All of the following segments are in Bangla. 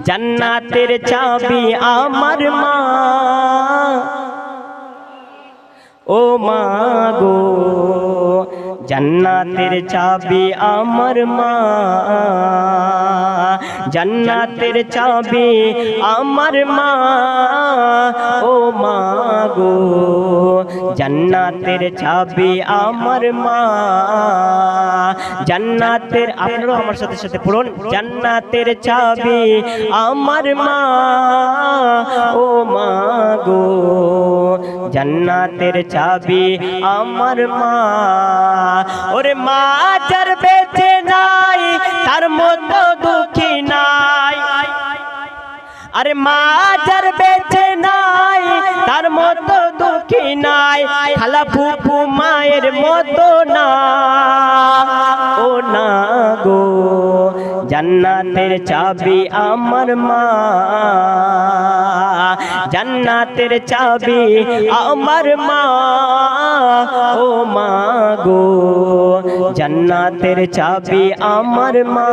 জান্নাতের চাবি আমার মা, ও মা গো জান্নাতের চাবি আমার মা, জান্নাতের চাবি আমার মা, ও মা গো জান্নাতের চাবি আমার মা। জান্নাতের, আপনারা আমার সাথে সাথে পড়ুন, জান্নাতের চাবি আমার মা, ও মা গো জান্নাতের চাবি আমার মা। ওরে মা যার বেঁচে নাই তার মতো দুঃখী নাই, আরে মা যার বেঁচে নাই তার মতো দুঃখী নাই, খালা ফুফু মায়ের মতো না, ও না গো জান্নাতের চাবি আমার মা, জান্নাতের চাবি আমার মা, ও মা গো জান্নাতের চাবি আমার মা।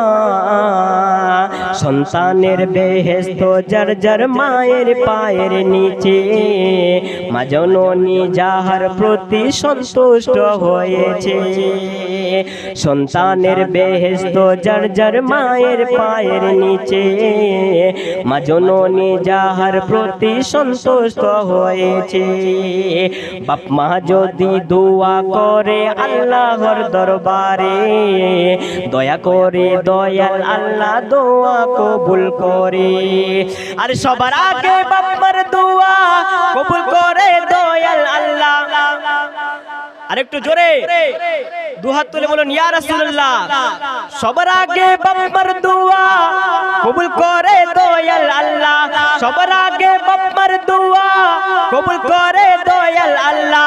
সন্তানের বেহেশত যার যার মায়ের পায়ের নিচে, মা জননী যাহার প্রতি সন্তুষ্ট হয়েছে। সন্তানের বেহেশত যার যার মায়ের পায়ের নিচে, মা জননী যাহার প্রতি সন্তুষ্ট হয়েছে। বাপ মা যদি দোয়া করে আল্লাহর দরবারে, দয়া করে দয়াল আল্লাহ দোয়া কবুল করে। আর সবার আগে বাপ মার দোয়া কবুল করে দয়াল আল্লাহ। আরেকটু জোরে দুহাত তুলে বলুন ইয়া রাসূলুল্লাহ। সবার আগে বাপ মার দোয়া কবুল করে দয়াল আল্লাহ, সবার আগে বাপ মার দোয়া কবুল করে দয়াল আল্লাহ।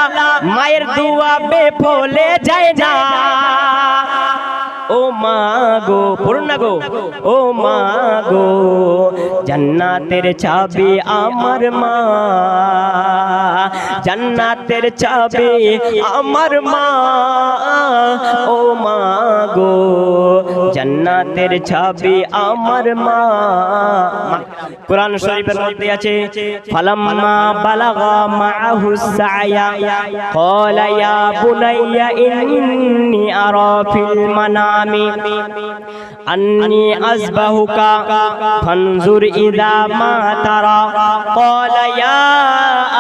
মায়ের দোয়া বেফলে যায় না, ও মা গো পড়ুন না গো, ও মা গো জান্নাতের চাবি আমার মা, জান্নাতের চাবি আমার মা, ও মা গো জান্নাতের চাবি আমার মা। কোরআন শরীফের মধ্যে আছে ফালাম্মা বালাগা মাআহু সায়া ক্বালা ইয়া বুনাইয়া ইন্নী আরা ফিল মানামি আন্নী আযবাহুকা ফানজুর ইযা মা তারা ক্বালা ইয়া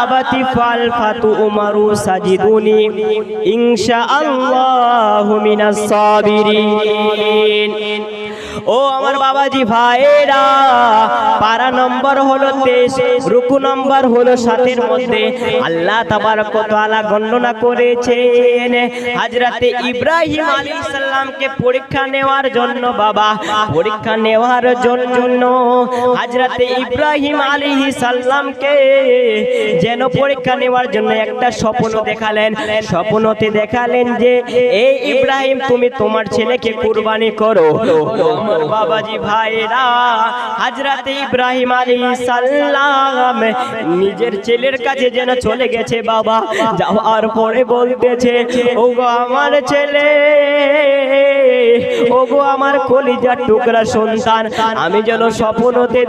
আবাতি ফাল ফাতুমারু সাজিদুনি ইনশাআল্লাহু মিনাস সাবিরিন। ও আমার বাবাজি ভাইরা, পারা নম্বর হলো 23, রুকু নম্বর হলো 7 মধ্যে আল্লাহ তাবারক ওয়া তাআলা গণনা করেছেন হযরতে ইব্রাহিম আলাইহিস সালামকে পরীক্ষা নেওয়ার জন্য। বাবা পরীক্ষা নেওয়ার জন্য হযরতে ইব্রাহিম আলাইহিস সালামকে যেন পরীক্ষা নেওয়ার জন্য একটা স্বপ্ন দেখালেন। স্বপ্নতে দেখালেন যে এই ইব্রাহিম তুমি তোমার ছেলেকে কুরবানি করো। বাবাজি ভাইরা, হযরতে ইব্রাহিম আলাইহিস সালাম নিজের ছেলের কাছে যেন চলে গেছে। বাবা যাওয়ার পরে বলতেছে ওগো আমার ছেলে, ওগো আমার কলিজার টুকরা সন্তান, আমি যেন স্বপ্নতে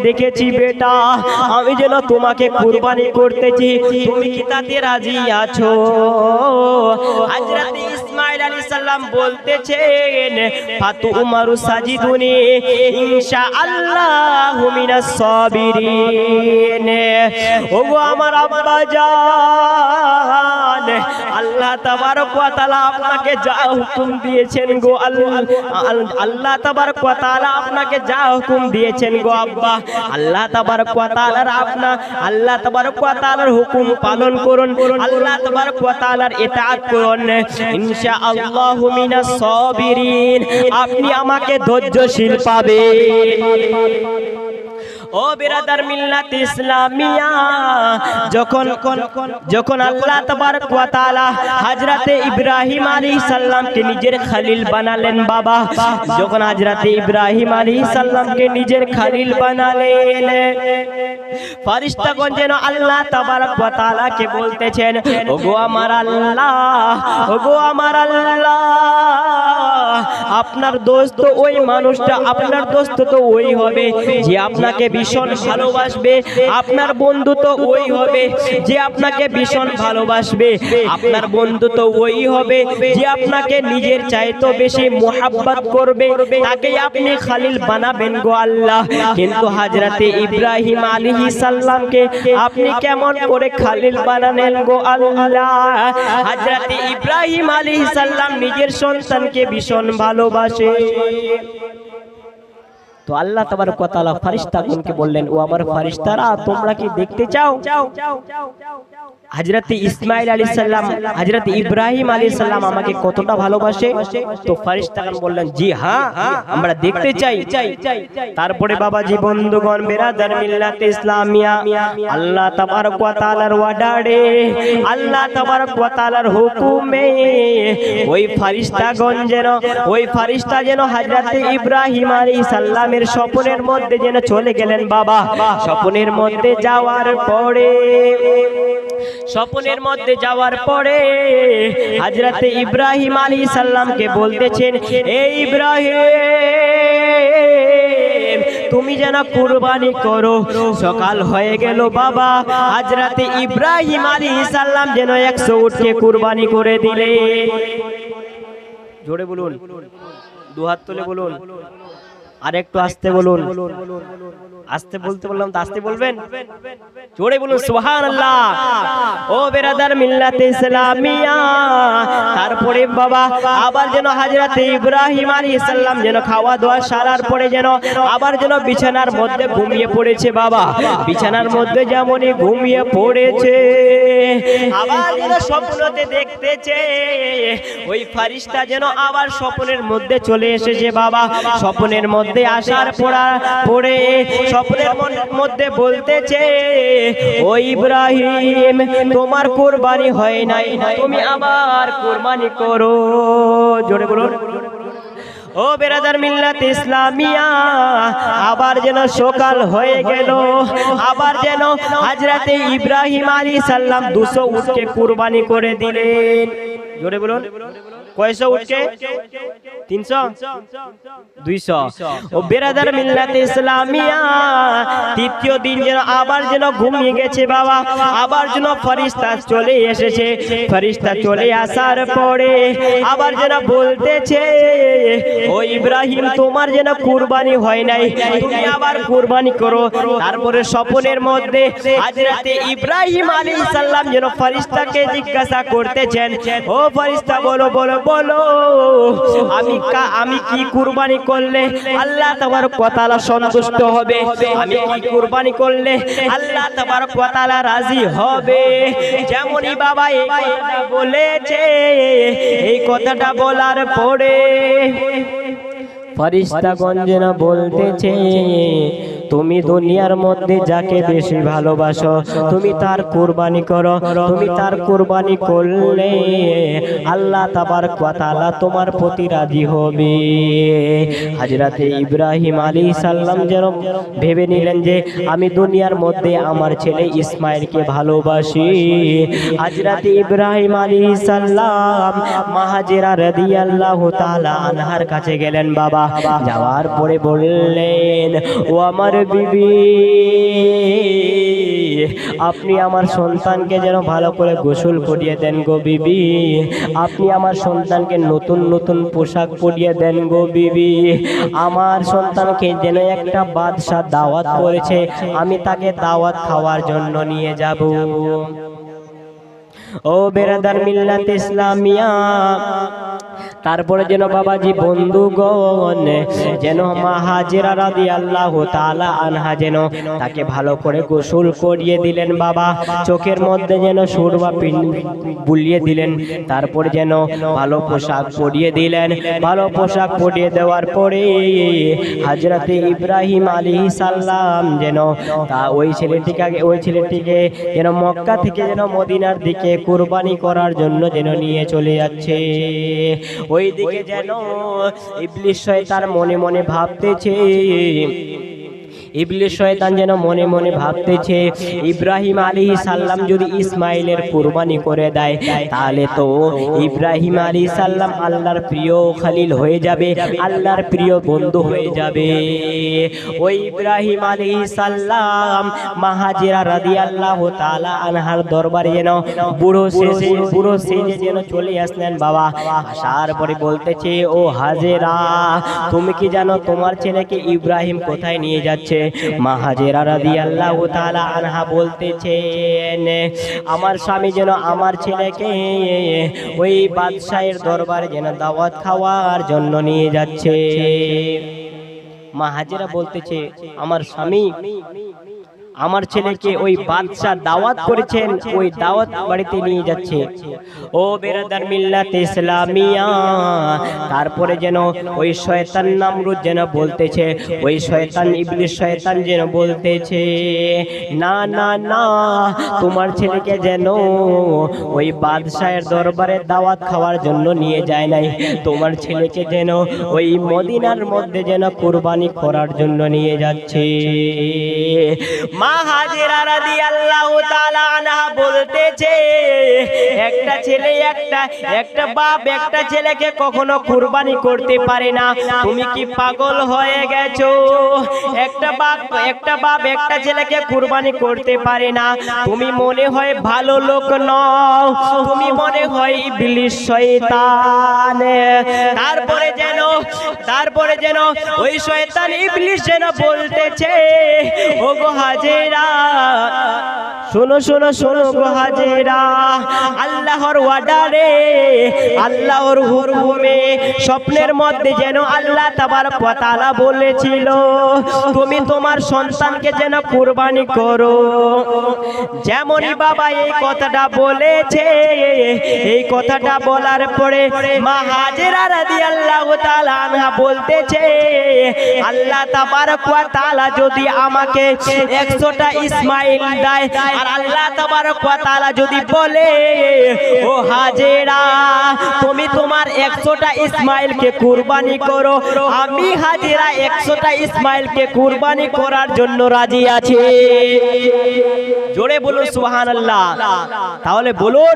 দেখেছি বেটা, আমি যেন তোমাকে কুরবানি করতেছি, তুমি কি তাতে রাজি আছো? হযরতে ইসমাঈল আলাইহিস সালাম বলতেছেন ফাতুমারু সাজিদুনি ইনশাআল্লাহু মিনাস সাবিরিন। ওগো আমার আব্বা জান, আল্লাহ তাবারক ওয়া তাআলা আপনাকে যা হুকুম দিয়েছেন গো, আল্লাহ তাবারক ওয়া তাআলা আপনাকে যা হুকুম দিয়েছেন গো আব্বা, আল্লাহ তাবারক ওয়া তাআলার আল্লাহ তাবারক ওয়া তাআলার হুকুম পালন করুন, আল্লাহ তাবারক ওয়া তাআলার ইতাআত করুন, ইনশাআল্লাহু মিনাস সাবিরিন। আপনি আমাকে ধৈর্যশীল পাবেন। ও বিরাদার মিল্লাত ইসলামিয়া, যখন আল্লাহ তাবারক ওয়া তাআলা হযরতে ইব্রাহিম আলাইহিস সালামকে নিজের খলিল বানালেন। বাবা যখন হযরতে ইব্রাহিম আলাইহিস সালামকে নিজের খলিল বানালেন, ফেরেশতাগণ যেন আল্লাহ তাবারক ওয়া তাআলাকে বলতেছেন ওগো আমার আল্লাহ, ওগো আমার আল্লাহ, আপনার দোস্ত ওই মানুষটা, আপনার দোস্ত তো ওই হবে যে আপনাকে ভীষণ ভালোবাসবে, আপনার বন্ধু তো ওই হবে যে আপনাকে ভীষণ ভালোবাসবে, আপনার বন্ধু তো ওই হবে যে আপনাকে নিজের চাইতে বেশি মোহাব্বত করবে, তাকেই আপনি খলিল বানাবেন গো আল্লাহ। কিন্তু হযরতে ইব্রাহিম আলাইহিস সালামকে আপনি কেমন করে খলিল বানালেন গো আল্লাহ? হযরতে ইব্রাহিম আলাইহিস সালাম নিজের সন্তানকে ভীষণ ভালোবাসে। তো আল্লাহ তাবারক ওয়া তাআলা ফেরেশতাগণকে বললেন, ও আমার ফেরেশতারা, তোমরা কি দেখতে চাও হযরত ইসমাঈল আলাইহিস সালাম, হযরত ইব্রাহিম আলাইহিস সালাম আমাকে কতটা ভালোবাসে? তো ফেরেশতাগণ বললেন, জি হ্যাঁ, আমরা দেখতে চাই। তারপরে বাবাজি, বন্ধুগণ, বেরাদার মিল্লাত ইসলামিয়া, আল্লাহ তাবারক ওয়া তাআলার ওয়ার্ডারে, আল্লাহ তাবারক ওয়া তাআলার হুকুমে ওই ফেরেশতা যেন হযরত ইব্রাহিম আলাইহিস সালামের স্বপ্নের মধ্যে যেন চলে গেলেন বাবা। স্বপ্নের মধ্যে যাওয়ার পরে হযরত ইব্রাহিম আলাইহিস সালামকে বলতেছেন, এই ইব্রাহিম, তুমি যেন কুরবানি করো। সকাল হয়ে গেল বাবা, হযরত ইব্রাহিম আলাইহিস সালাম যেন 100 উটকে কুরবানি করে দিলেন। জোরে বলুন, দুহাত তুলে বলুন, আর একটু আস্তে বলুন। আস্তে বলতে বললাম তো আস্তে বলবেন, জোরে বলুন সুবহানাল্লাহ। ও বেরাদার মিল্লাতে ইসলামিয়া, তারপরে বাবা আবার যেন হযরত ইব্রাহিম আলাইহিস সালাম যেন খাওয়া দাওয়া সারার পরে যেন আবার যেন বিছানার মধ্যে ঘুমিয়ে পড়েছে বাবা। বিছানার মধ্যে যেমনই ঘুমিয়ে পড়েছে, আবার যেন স্বপ্নতে দেখতেছে ওই ফেরেশতা যেন আবার স্বপ্নের মধ্যে চলে এসেছে বাবা। স্বপ্নের মধ্যে আসার পরে স্বপ্নের মধ্যে বলতেছে, ও ইব্রাহিম, তোমার কুরবানি হয় নাই, তুমি আবার কুরবানি করো। জোরে বলুন। ও বেরাদার মিল্লাত ইসলামিয়া, আবার যেন সকাল হয়ে গেল, আবার যেন হযরত ইব্রাহিম আলাইহিস সালাম 200 উটকে কুরবানি করে দিলেন। জোরে বলুন, কয়শো উটকে? 300, 200। ও বেরাদার মিল্লাতে ইসলামিয়া, তৃতীয় দিন যেন আবার যেন ঘুমিয়ে গেছে বাবা। আবার যেন ফেরেশতা চলে এসেছে। ফেরেশতা চলে আসার পরে আবার যেন বলতেছে, ও ইব্রাহিম, তোমার যেন কুরবানি হয় নাই, তুমি আবার কুরবানি করো। তারপরে স্বপ্নের মধ্যে হযরত ইব্রাহিম আলাইহিস সালাম যেন ফেরেশতাকে জিজ্ঞাসা করতেছেন, ও ফেরেশতা, বলো বলো বলো, আমি কি কুরবানি করলে আল্লাহ তাবারক ওয়া তাআলা সন্তুষ্ট হবে? আমি কি কুরবানি করলে আল্লাহ তাবারক ওয়া তাআলা রাজি হবে? যেমনই বাবা এই কথাটা বলেছে, এই কথাটা বলার পরে ফেরেশতাগণ যেন বলতেছে, তুমি দুনিয়ার মধ্যে যাকে বেশি ভালোবাসো তুমি তার কুরবানি করো। তুমি তার কুরবানি করলে আল্লাহ তাবারক ওয়া তাআলা তোমার প্রতি রাজি হবে। হযরত ইব্রাহিম আলাইহিস সালাম যেন ভেবে নিলেন যে আমি দুনিয়ার মধ্যে আমার ছেলে ইসমাঈলকে ভালোবাসি। হযরত ইব্রাহিম আলাইহিস সালাম মা হাজেরা রাদিয়াল্লাহু তাআলা আনহার কাছে গেলেন বাবা। যাওয়ার পরে বললেন, ও আমার বিবি, আপনি আমার সন্তানকে যেন ভালো করে গোসল করিয়ে দেন গো বিবি। আপনি আমার সন্তানকে নতুন নতুন পোশাক পরিয়ে দেন গো বিবি। আমার সন্তানকে যেন একটা বাদশা দাওয়াত করেছে, আমি তাকে দাওয়াত খাওয়ার জন্য নিয়ে যাব। ও বেরাদার মিল্লাত ইসলামিয়া, তারপরে যেন বাবাজি বন্ধুগণ যেন মা হাজেরা রাদিয়াল্লাহু তাআলা আনহা যেন তাকে ভালো করে গোসল করিয়ে দিলেন বাবা। চোখের মধ্যে যেন সুরমা বুলিয়ে দিলেন। তারপরে যেন ভালো পোশাক পরিয়ে দিলেন। ভালো পোশাক পরিয়ে দেওয়ার পরে হযরতে ইব্রাহিম আলাইহিস সালাম যেন ওই ছেলেটিকে যেন মক্কা থেকে যেন মদিনার দিকে কুরবানি করার জন্য যেন নিয়ে চলে যাচ্ছে। ওই দিকে যেন ইবলিস শয়তান মনে মনে ভাবতেছে, ইবলিস শয়তান যেন মনে মনে ভাবতেছে ইব্রাহিম আলাইহিস সালাম যদি ইসমাইলের কুরবানি করে দেয় তাহলে তো ইব্রাহিম আলাইহিস সালাম আল্লাহর প্রিয় খলিল হয়ে যাবে, আল্লাহর প্রিয় বন্ধু হয়ে যাবে। ওই ইব্রাহিম আলাইহিস সালাম মা হাজেরা রাদিয়াল্লাহু তাআলা আনহার দরবারে যেন বুড়ো সেজে যেন চলে আসলেন বাবা। আসার পরে বলতেছে ও হাজেরা তুমি কি জানো তোমার ছেলেকে ইব্রাহিম কোথায় নিয়ে যাচ্ছে? মা হাজেরা রাদিয়াল্লাহু তাআলা আনহা বলতেছেন আমার স্বামী যেন আমার ছেলেকে ওই বাদশাহের দরবারে যেন দাওয়াত খাওয়ার জন্য নিয়ে যাচ্ছে। মা হাজেরা বলতেছে আমার স্বামী আমার ছেলেকে ওই বাদশা দাওয়াত করেছেন, ওই দাওয়াত বাড়িতে নিয়ে যাচ্ছে। ও বেরাদার মিল্লাত ইসলামিয়া, তারপরে যেন ওই শয়তান নামরুদ যেন বলতেছে, ওই শয়তান ইবলিস শয়তান যেন বলতেছে না না না তোমার ছেলেকে যেন ওই বাদশাহের দরবারে দাওয়াত খাওয়ার জন্য নিয়ে যায় নাই, তোমার ছেলেকে যেন ওই মদিনার মধ্যে যেন কুরবানি করার জন্য নিয়ে যাচ্ছে। মা হাজেরা রাদিয়াল্লাহু তাআলা আনহা বলতেছে একটা ছেলে একটা বাপ একটা ছেলেকে কখনো কুরবানি করতে পারে না, তুমি কি পাগল হয়ে গেছো? একটা বাপ একটা ছেলেকে কুরবানি করতে পারে না, তুমি মনে হয় ভালো লোক নও, তুমি মনে হয় ইবলিস শয়তান। তারপরে যেন ওই শয়তান ইবলিস যেন বলতেছে ওগো হাজেরা শোনো শোনো শোনো গো হাজেরা, আল্লাহর ওয়ার্ডারে আল্লাহর হুকুমে স্বপ্নের মধ্যে যেন আল্লাহ তাবারক ওয়া তাআলা বলেছিল তুমি তোমার সন্তানকে যেন কুরবানি করো। যেমনই বাবা এই কথাটা বলেছে, এই কথাটা বলার পরে মা হাজেরা রাদিয়াল্লাহু তাআলা আনহা বলতেছে আল্লাহ তাবারক ওয়া তাআলা যদি আমাকে 100টা ইসমাইল দেয় আর আল্লাহ তাবারক ওয়া তাআলা যদি বলে ও হাজেরা তুমি তোমার 100টা ইসমাইলকে কুরবানি করো, আমি হাজেরা 100টা ইসমাইলকে কুরবানি করার জন্য রাজি আছি। জোরে বলুন সুবহানাল্লাহ। তাহলে বলুন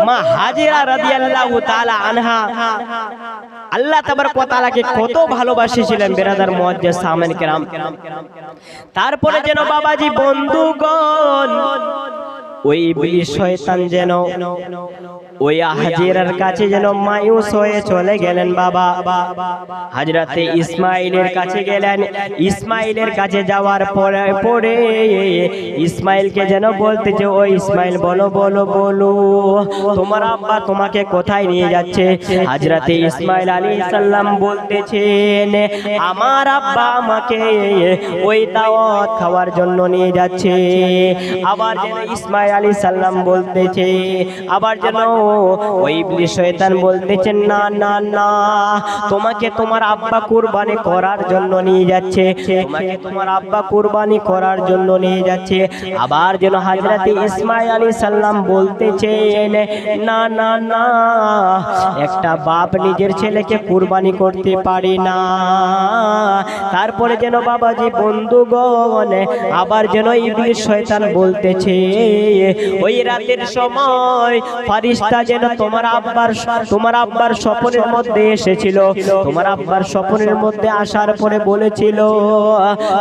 মা হাজেরা রাদিয়াল্লাহু তাআলা আনহা আল্লাহ তাবারক ওয়া তাআলাকে কত ভালোবাসিছিলেন বেরাদার মুআজ্জাজ সামিন কিরাম। তারপরে যেন বাবাজি বন্ধুগণ ওই ইবলিস শয়তান যেন ওই হাজেরার কাছে যেন মায়ুস হয়ে চলে গেলেন বাবা। হযরতে ইসমাইলের কাছে গেলেন, ইসমাইলের কাছে যাওয়ার পরে ইসমাইলকে যেন বলতেছে ও ইসমাইল বলো বলো বলো তোমার আব্বা তোমাকে কোথায় নিয়ে যাচ্ছে? হযরতে ইসমাইল আলাইহিস সালাম বলতেছেন আমার আব্বা আমাকে ওই দাওয়াত খাওয়ার জন্য নিয়ে যাচ্ছে। আবার যেন ইসমাইল আলাইহিস সালাম বলতেছে, আবার যেন ওই ইবলিস শয়তান বলতেছেন না না না তোমাকে তোমার আব্বা কুরবানি করার জন্য নিয়ে যাচ্ছে, তোমাকে তোমার আব্বা কুরবানি করার জন্য নিয়ে যাচ্ছে। আবার যেন হযরতে ইসমাইল আলাইহিস সালাম বলতেছেন না না না একটা বাপ নিজের ছেলেকে কুরবানি করতে পারে না। তারপরে যেন বাবাজি বন্ধুগণ আবার যেন ইবলিস শয়তান বলতেছে ওই রাতের সময় ফেরেশতা যেন তোমার আব্বার স্বপ্নের মধ্যে এসেছিল, তোমার আব্বার স্বপ্নের মধ্যে আসার পরে বলেছিল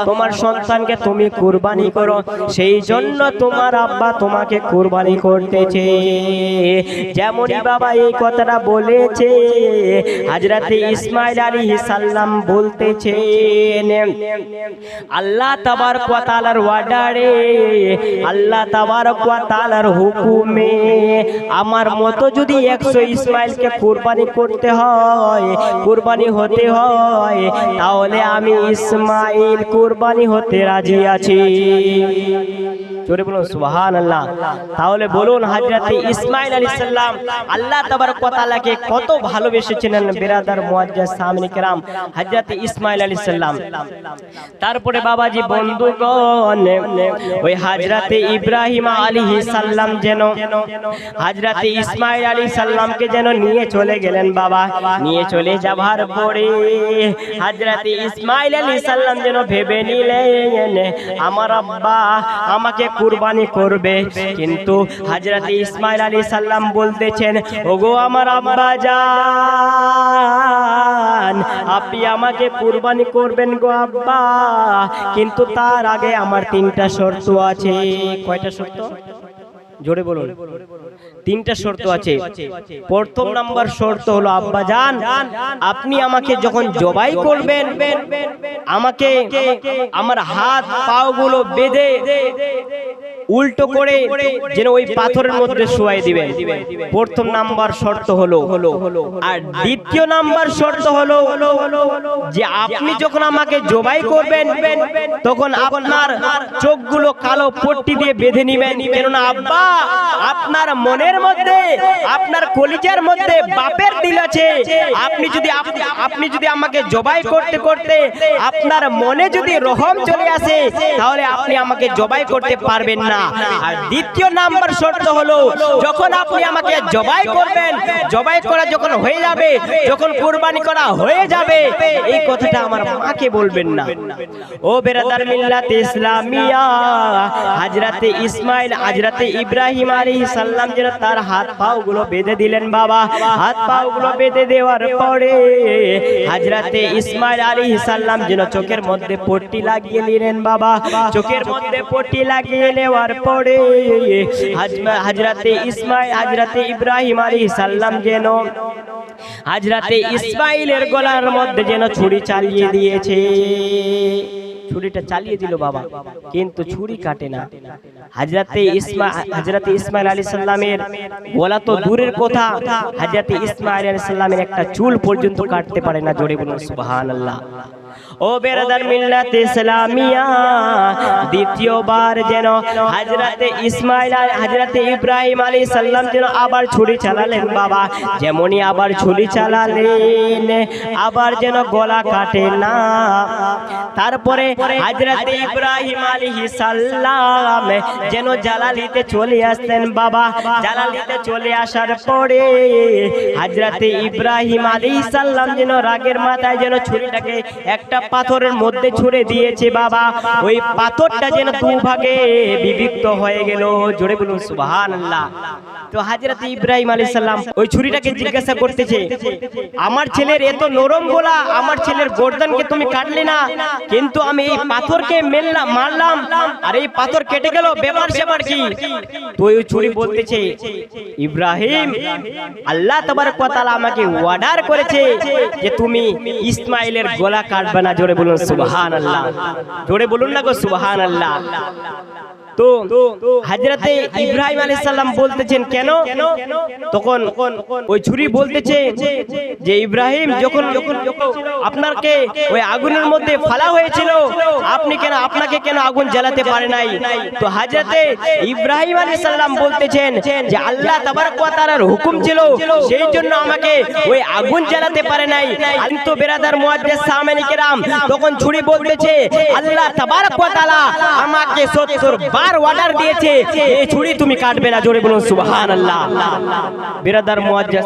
তোমার সন্তানকে তুমি কুরবানি করো, সেই জন্য তোমার আব্বা তোমাকে কুরবানি করতেছে। যেমনই বাবা এই কথাটা বলেছে হযরতে ইসমাইল আলাইহিস সালাম বলতেছেন আল্লাহ তাবারক ওয়া তাআলার ওয়ার্ডারে আল্লাহ তাবারক ওয়া তাআলার হুকুমে আমার মতো যদি 100 ইসমাইলকে কুরবানি করতে হয়, কুরবানি হতে হয়, তাহলে আমি ইসমাইল কুরবানি হতে রাজি আছি। জোরে বলুন সুবহানাল্লাহ। তাহলে বলুন হযরতে ইসমাইল আলাইহিস সালাম আল্লাহ তাবারক ওয়া তাআলাকে কত ভালোবেসেছিলেন বিরাদার মুআজ্জাজ সামিন কিরাম হযরতে ইসমাইল আলাইহিস সালাম। তারপরে বাবাজি বন্ধুগণ ওই হযরতে ইব্রাহিম আলাইহিস আলাইহিস সালাম যেন হযরতে ইসমাঈল আলাইহিস সালামকে যেন নিয়ে চলে গেলেন বাবা। নিয়ে চলে যাবার পরে হযরতে ইসমাঈল আলাইহিস সালাম যেন ভেবে নিলেন আমার আব্বা আমাকে কুরবানি করবে, কিন্তু হযরতে ইসমাঈল আলাইহিস সালাম বলতেছেন ওগো আমার আব্বা জান, আপনি আমাকে কুরবানি করবেন গো আব্বা, কিন্তু তার আগে আমার তিনটা শর্ত আছে। কয়টা শর্ত? জোরে বলুন। তিনটা শর্ত আছে। প্রথম নাম্বার শর্ত হলো আব্বা জান, আপনি আমাকে যখন জবাই করবেন আমাকে আমার হাত পাগুলো বেঁধে উল্টো করে যেন ওই পাথরের মধ্যে শুয়াই দিবেন। প্রথম নাম্বার শর্ত হলো। আর দ্বিতীয় নাম্বার শর্ত হলো যে আপনি যখন আমাকে জবাই করবেন তখন আপনার চোখগুলো কালো পট্টি দিয়ে বেঁধে নেবেন, কেননা আব্বা আপনার মনের মধ্যে আপনার কলিজার মধ্যে বাপের দিল আছে। আপনি যদি আমাকে জবাই করতে করতে আপনার মনে যদি রহম চলে আসে তাহলে আপনি আমাকে জবাই করতে পারবেন না। আর দ্বিতীয় নাম্বার শর্ত হলো যখন আপনি আমাকে জবাই করবেন, জবাই করা যখন হয়ে যাবে, যখন কুরবানি করা হয়ে যাবে, এই কথাটা আমার মাকে বলবেন না। ও বেরাদার মিল্লাত ইসলামিয়া, হযরতে ইসমাঈল হযরতে ইব্রাহিম আলাইহিস সালাম যেন তার হাত পাগুলো বেঁধে দিলেন বাবা। হাত পাগুলো বেঁধে দেওয়ার পরে হযরতে ইসমাঈল আলাইহিস সালাম যেন চোখের মধ্যে পট্টি লাগিয়ে নিলেন বাবা। চোখের মধ্যে পট্টি লাগিয়ে নেওয়ার পরে হযরতে ইসমাঈল হযরতে ইব্রাহিম আলাইহিস সালাম যেন হযরতে ইসমাঈলের গলার মধ্যে যেন ছুরি চালিয়ে দিয়েছে। ছুরিটা চালিয়ে দিল বাবা, কিন্তু ছুরি কাটে না। হযরতে ইসমাঈল আলাইহিস সালামের গলা তো দূরের কথা, হযরতে ইসমাঈল আলাইহিস সালামের একটা চুল পর্যন্ত কাটতে পারে না। জোরে বলুন সুবহানাল্লাহ। ও বেরাদার মিল্লাত ইসলামিয়া, দ্বিতীয়বার যেন হযরতে ইসমাঈল হযরতে ইব্রাহিম আলাইহিস সালাম যেন আবার ছুরি চালালেন বাবা। যেমনই আবার ছুরি চালালেন আবার যেন গলা কাটে না। তারপরে হযরতে ইব্রাহিম আলাইহিস সালাম যেন জালালিতে চলে আসলেন বাবা। জালালিতে চলে আসার পরে হযরতে ইব্রাহিম আলাইহিস সালাম যেন রাগের মাথায় যেন ছুরিটাকে একটা পাথরের মধ্যে ছুঁড়ে দিয়েছে বাবা। ওই পাথরটা যেন দুভাগে বিভক্ত হয়ে গেল। জোরে বলুন সুবহানাল্লাহ। তো হযরত ইব্রাহিম আলাইহিস সালাম ওই ছুরিটাকে জিজ্ঞাসা করতেছে আমার ছেলের এত নরম গলা, আমার ছেলের গর্দানকে তুমি কাটলে না, কিন্তু আমি এই পাথরকে মারলাম আর এই পাথর কেটে গেল, ব্যাপার সেবার কি? তো ওই ছুরি বলতেছে ইব্রাহিম, আল্লাহ তাবারক ওয়া তাআলা আমাকে অর্ডার করেছে যে তুমি ইসমাঈলের গলা কাটবে না। জোরে বলুন সুবহানাল্লাহ। জোরে বলুন না গো সুবহানাল্লাহ। তো হযরতে ইব্রাহিম আলাইহিস সালাম বলতেছেন কেন? তখন ওই ছুরি বলতেছে যে ইব্রাহিম, যখন আপনাকে ওই আগুনের মধ্যে ফেলা হয়েছিল আপনাকে কেন আগুন জ্বালাতে পারে নাই? তো হযরতে ইব্রাহিম আলাইহিস সালাম বলতেছেন যে আল্লাহ তাবারক ওয়া তাআলার হুকুম ছিল, সেই জন্য আমাকে ওই আগুন জ্বালাতে পারে নাই। কিন্তু বেরাদার মুআজ্জিজ সামিন কিরাম, তখন ছুরি বলতেছে আল্লাহ তাবারক ওয়া তাআলা আমাকে 70 বার অর্ডার দিয়েছে এই ছুরি তুমি কাটবে না। জোরে বলুন সুবহানাল্লাহ। বেরাদার মুআজ্জিজ